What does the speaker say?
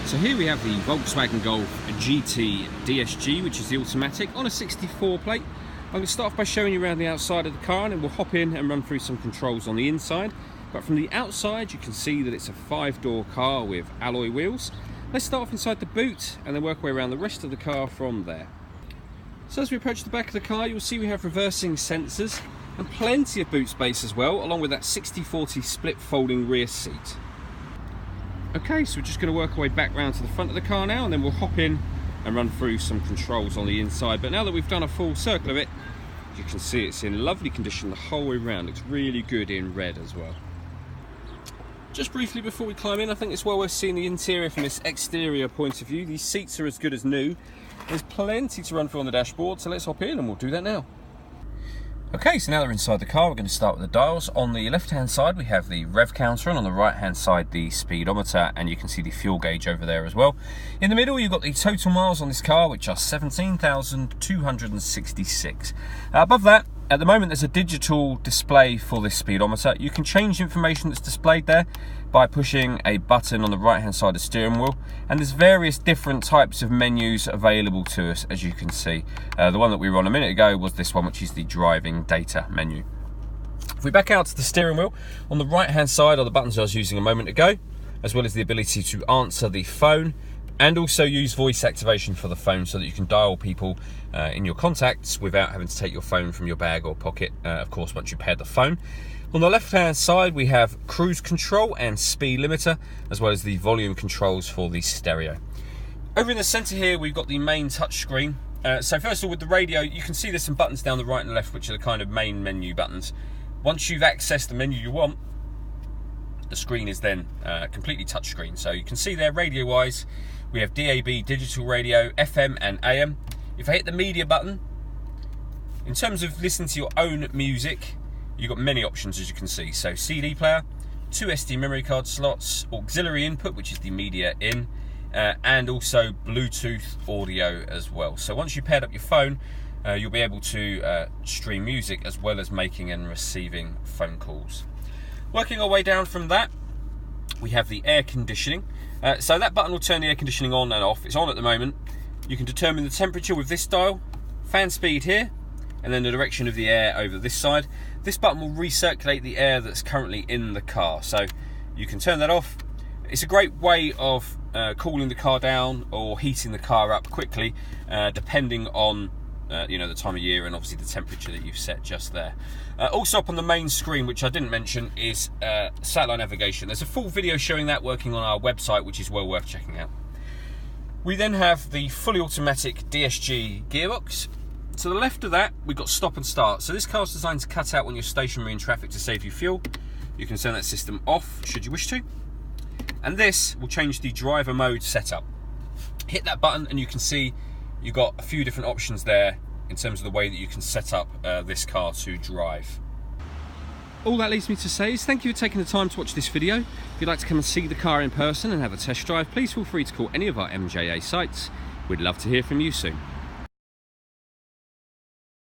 So here we have the Volkswagen Golf GT DSG, which is the automatic on a 64 plate. I'm going to start off by showing you around the outside of the car, and then we'll hop in and run through some controls on the inside. But from the outside you can see that it's a 5-door car with alloy wheels. Let's start off inside the boot and then work our way around the rest of the car from there. So as we approach the back of the car, you'll see we have reversing sensors and plenty of boot space as well, along with that 60/40 split folding rear seat. Okay, so we're just going to work our way back round to the front of the car now, and then we'll hop in and run through some controls on the inside. But now that we've done a full circle of it, you can see it's in lovely condition the whole way around. Looks really good in red as well. Just briefly before we climb in, I think it's well worth seeing the interior from this exterior point of view. These seats are as good as new. There's plenty to run through on the dashboard, so let's hop in and we'll do that now. Okay, so now that we're inside the car, we're going to start with the dials. On the left-hand side, we have the rev counter, and on the right-hand side, the speedometer, and you can see the fuel gauge over there as well. In the middle, you've got the total miles on this car, which are 17,266. Above that, at the moment, there's a digital display for this speedometer. You can change the information that's displayed there by pushing a button on the right-hand side of the steering wheel, and there's various different types of menus available to us, as you can see. The one that we were on a minute ago was this one, which is the driving data menu. If we back out to the steering wheel, on the right-hand side are the buttons I was using a moment ago, as well as the ability to answer the phone and also use voice activation for the phone, so that you can dial people in your contacts without having to take your phone from your bag or pocket, of course, once you pair the phone. On the left-hand side, we have cruise control and speed limiter, as well as the volume controls for the stereo. Over in the centre here, we've got the main touch screen. So first of all, with the radio, you can see there's some buttons down the right and left, which are the kind of main menu buttons. Once you've accessed the menu you want, the screen is then completely touch screen. So you can see there, radio-wise, we have DAB, digital radio, FM and AM. If I hit the media button, in terms of listening to your own music, you've got many options, as you can see. So CD player, 2 SD memory card slots, auxiliary input, which is the media in, and also Bluetooth audio as well. So once you paired up your phone, you'll be able to stream music as well as making and receiving phone calls. Working our way down from that, we have the air conditioning. So that button will turn the air conditioning on and off. It's on at the moment. You can determine the temperature with this dial, fan speed here, and then the direction of the air over this side. This button will recirculate the air that's currently in the car, so you can turn that off. It's a great way of cooling the car down or heating the car up quickly, depending on the time of year and obviously the temperature that you've set just there. Also up on the main screen, which I didn't mention, is satellite navigation. There's a full video showing that working on our website, which is well worth checking out. We then have the fully automatic DSG gearbox. To the left of that, we've got stop and start. So this car is designed to cut out when you're stationary in traffic to save you fuel. You can turn that system off should you wish to. And this will change the driver mode setup. Hit that button and you can see you've got a few different options there in terms of the way that you can set up this car to drive. All that leaves me to say is thank you for taking the time to watch this video. If you'd like to come and see the car in person and have a test drive, please feel free to call any of our MJA sites. We'd love to hear from you soon.